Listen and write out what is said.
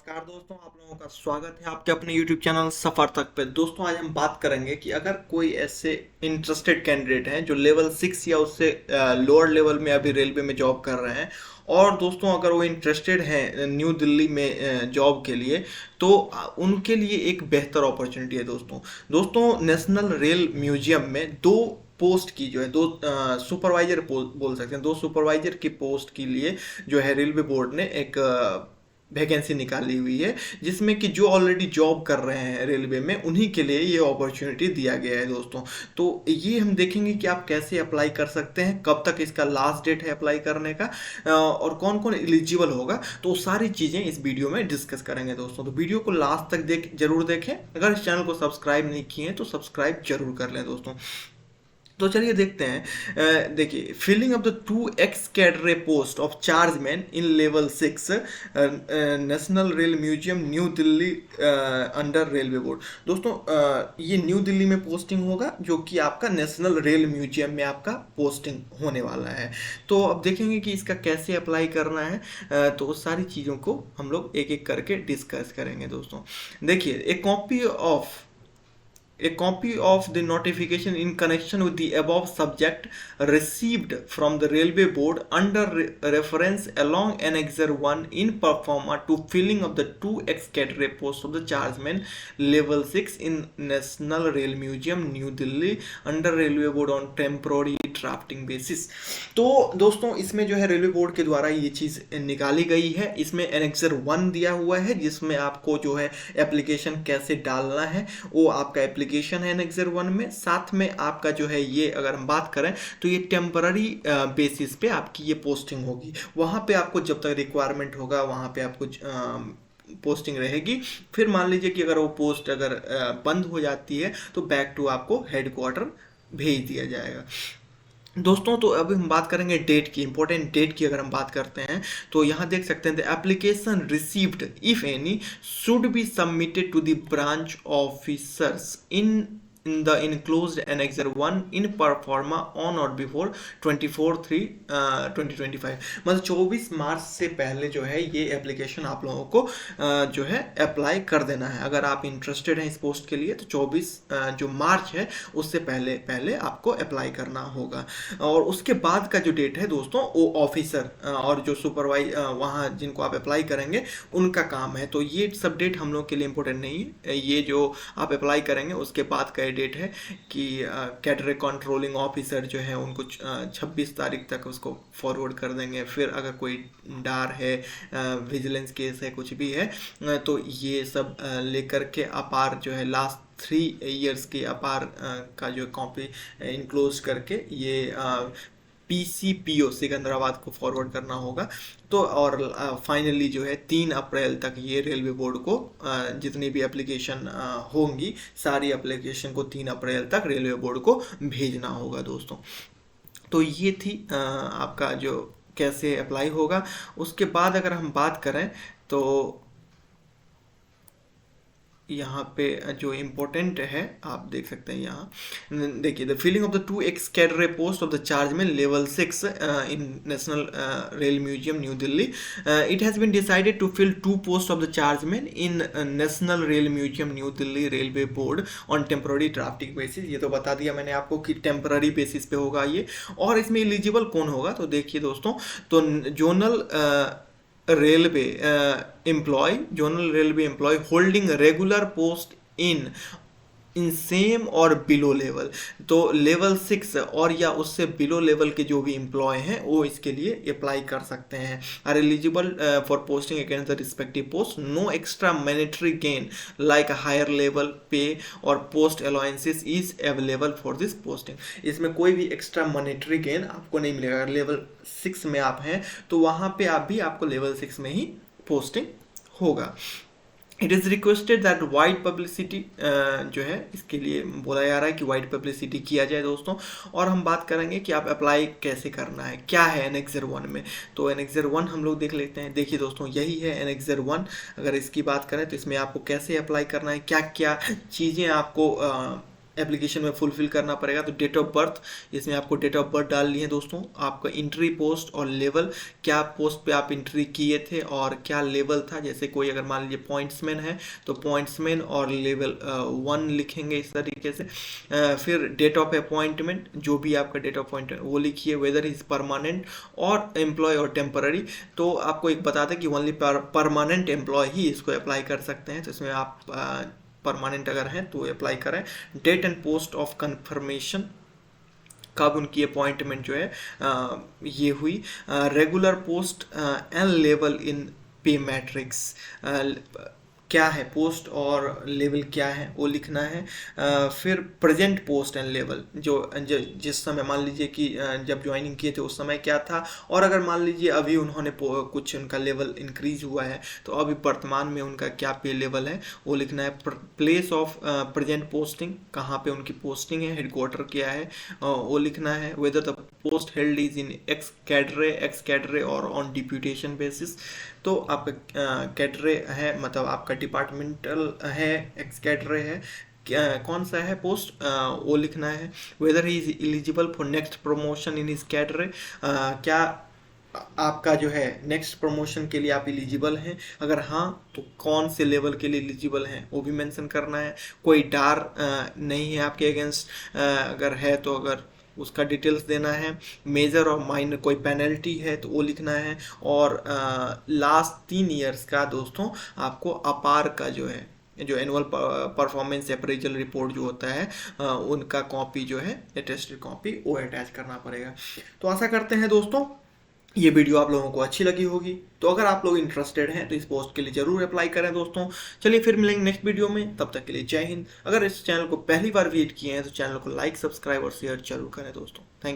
नमस्कार दोस्तों, आप लोगों का स्वागत है आपके अपने YouTube चैनल सफर तक पे। दोस्तों आज हम बात करेंगे कि अगर कोई ऐसे इंटरेस्टेड कैंडिडेट हैं जो लेवल 6 या उससे लोअर लेवल में अभी रेलवे में जॉब कर रहे हैं, और दोस्तों अगर वो इंटरेस्टेड हैं न्यू दिल्ली में जॉब के लिए, तो उनके लिए एक बेहतर अपॉर्चुनिटी है। दोस्तों नेशनल रेल म्यूजियम में दो पोस्ट की जो है, दो सुपरवाइजर बोल सकते हैं, दो सुपरवाइजर की पोस्ट के लिए जो है रेलवे बोर्ड ने एक वैकेंसी निकाली हुई है, जिसमें कि जो ऑलरेडी जॉब कर रहे हैं रेलवे में उन्हीं के लिए ये अपॉर्चुनिटी दिया गया है दोस्तों। तो ये हम देखेंगे कि आप कैसे अप्लाई कर सकते हैं, कब तक इसका लास्ट डेट है अप्लाई करने का, और कौन कौन एलिजिबल होगा, तो सारी चीज़ें इस वीडियो में डिस्कस करेंगे दोस्तों। तो वीडियो को लास्ट तक जरूर देखें। अगर इस चैनल को सब्सक्राइब नहीं किए हैं तो सब्सक्राइब जरूर कर लें दोस्तों। तो चलिए देखते हैं। देखिए, filling of the 2x cadre post of chargeman in level 6 national rail museum new Delhi under railway board. दोस्तों ये न्यू दिल्ली में पोस्टिंग होगा, जो कि आपका नेशनल रेल म्यूजियम में आपका पोस्टिंग होने वाला है। तो अब देखेंगे कि इसका कैसे अप्लाई करना है। तो उस सारी चीज़ों को हम लोग एक एक करके डिस्कस करेंगे दोस्तों। देखिए, A copy of the notification in connection with the above subject received from the Railway Board under reference along Annexure 1 in performa to filling of the 2x category post of the chargeman level 6 in National Rail Museum, New Delhi under Railway Board on temporary drafting basis. तो दोस्तों इसमें जो है railway board के द्वारा ये चीज़ निकाली गई है। इसमें एनेक्सर 1 दिया हुआ है, जिसमें आपको जो है एप्लीकेशन कैसे डालना है वो आपका एप्लीकेशन है एनेक्सर 1 में। साथ में आपका जो है ये, अगर हम बात करें तो ये टेम्पररी बेसिस पे आपकी ये पोस्टिंग होगी। वहाँ पे आपको जब तक रिक्वायरमेंट होगा वहाँ पे आपको पोस्टिंग रहेगी। फिर मान लीजिए कि अगर वो पोस्ट अगर बंद हो जाती है तो बैक टू आपको हेडक्वार्टर भेज दिया जाएगा दोस्तों। तो अभी हम बात करेंगे डेट की, इंपॉर्टेंट डेट की। अगर हम बात करते हैं तो यहाँ देख सकते हैं, the application received if any should be submitted to the branch officers in the enclosed annexure 1 in proforma on or before 24/3/2025। मतलब 24 मार्च से पहले जो है ये एप्लीकेशन आप लोगों को जो है अप्लाई कर देना है। अगर आप इंटरेस्टेड हैं इस पोस्ट के लिए तो 24 जो मार्च है उससे पहले पहले आपको अप्लाई करना होगा। और उसके बाद का जो डेट है दोस्तों, वो ऑफिसर और जो सुपरवाइज वहाँ जिनको आप अप्लाई करेंगे उनका काम है। तो ये सब डेट हम लोग के लिए इम्पोर्टेंट नहीं है। ये जो आप अप्लाई करेंगे उसके बाद का डेट है कि कैडरे कंट्रोलिंग ऑफिसर जो है उनको 26 तारीख तक उसको फॉरवर्ड कर देंगे। फिर अगर कोई डार है, विजिलेंस केस है, कुछ भी है, तो ये सब लेकर के अपार जो है लास्ट 3 ईयर्स की अपार का जो कॉपी इनक्लोज करके ये PCPO सिकंदराबाद को फॉरवर्ड करना होगा। तो और फाइनली जो है 3 अप्रैल तक ये रेलवे बोर्ड को जितनी भी एप्लीकेशन होंगी सारी एप्लीकेशन को 3 अप्रैल तक रेलवे बोर्ड को भेजना होगा दोस्तों। तो ये थी आपका जो कैसे अप्लाई होगा। उसके बाद अगर हम बात करें तो यहाँ पे जो इम्पोर्टेंट है आप देख सकते हैं, यहाँ देखिए, the filling of the 2x cadre post of the chargeman level 6 in national rail museum new Delhi. It has been decided to fill 2 post of the chargeman in national rail museum new Delhi railway board on temporary drafting basis. ये तो बता दिया मैंने आपको कि temporary basis पे होगा ये। और इसमें एलिजिबल कौन होगा, तो देखिए दोस्तों, तो zonal railway employ holding regular post in same or below level. तो लेवल 6 और या उससे बिलो लेवल के जो भी एम्प्लॉय हैं वो इसके लिए अप्लाई कर सकते हैं। Are eligible for posting against the respective post. No extra monetary gain like higher level pay or post allowances is available for this posting. इसमें कोई भी एक्स्ट्रा मैनेटरी गेन आपको नहीं मिलेगा। अगर लेवल 6 में आप हैं तो वहाँ पे आपको लेवल 6 में ही पोस्टिंग होगा। It is requested that wide publicity जो है इसके लिए बोला जा रहा है कि वाइड पब्लिसिटी किया जाए दोस्तों। और हम बात करेंगे कि आप अप्लाई कैसे करना है, क्या है एनेक्सर 1 में। तो एनेक्सर 1 हम लोग देख लेते हैं। देखिए दोस्तों, यही है एनेक्सर 1। अगर इसकी बात करें तो इसमें आपको कैसे अप्लाई करना है, क्या क्या चीज़ें आपको एप्लीकेशन में फुलफिल करना पड़ेगा। तो डेट ऑफ बर्थ, इसमें आपको डेट ऑफ बर्थ डालनी है दोस्तों, आपका एंट्री पोस्ट और लेवल, क्या पोस्ट पे आप एंट्री किए थे और क्या लेवल था। जैसे कोई अगर मान लीजिए पॉइंट्समैन है तो पॉइंट्समैन और लेवल 1 लिखेंगे इस तरीके से। फिर डेट ऑफ अपॉइंटमेंट, जो भी आपका डेट ऑफ अपॉइंटमेंट वो लिखिए, वेदर इज परमानेंट और एम्प्लॉय और टेम्पररी। तो आपको एक बता दें कि ओनली परमानेंट एम्प्लॉय ही इसको अप्लाई कर सकते हैं, तो इसमें आप परमानेंट अगर हैं तो अप्लाई करें। Date and post of confirmation, कब उनकी अपॉइंटमेंट जो है ये हुई। Regular post and level in pay matrix, क्या है पोस्ट और लेवल क्या है वो लिखना है। फिर प्रेजेंट पोस्ट एंड लेवल, जिस समय मान लीजिए कि जब ज्वाइनिंग किए थे उस समय क्या था, और अगर मान लीजिए अभी उन्होंने कुछ उनका लेवल इंक्रीज हुआ है तो अभी वर्तमान में उनका क्या पे लेवल है वो लिखना है। प्लेस ऑफ प्रेजेंट पोस्टिंग, कहाँ पे उनकी पोस्टिंग है, हेडक्वार्टर क्या है वो लिखना है। Whether the post held is in x cadre और ऑन डिप्यूटेशन बेसिस, तो आपका कैडरे है, मतलब आपका डिपार्टमेंटल है, एक्स कैडरे है, कौन सा है पोस्ट वो लिखना है। Weather he is eligible for next promotion in his cadre, क्या आपका जो है नेक्स्ट प्रमोशन के लिए आप एलिजिबल हैं, अगर हाँ तो कौन से लेवल के लिए एलिजिबल हैं वो भी मेंशन करना है। कोई डार नहीं है आपके अगेंस्ट, अगर है तो अगर उसका डिटेल्स देना है। मेजर और माइनर कोई पेनल्टी है तो वो लिखना है। और लास्ट 3 ईयर्स का दोस्तों आपको अपार का जो है, जो एनुअल परफॉर्मेंस अप्रेजल रिपोर्ट जो होता है उनका कॉपी जो है, अटेस्टेड कॉपी वो अटैच करना पड़ेगा। तो आशा करते हैं दोस्तों ये वीडियो आप लोगों को अच्छी लगी होगी। तो अगर आप लोग इंटरेस्टेड हैं तो इस पोस्ट के लिए जरूर अप्लाई करें दोस्तों। चलिए फिर मिलेंगे नेक्स्ट वीडियो में, तब तक के लिए जय हिंद। अगर इस चैनल को पहली बार विजिट किए हैं तो चैनल को लाइक, सब्सक्राइब और शेयर जरूर करें दोस्तों। थैंक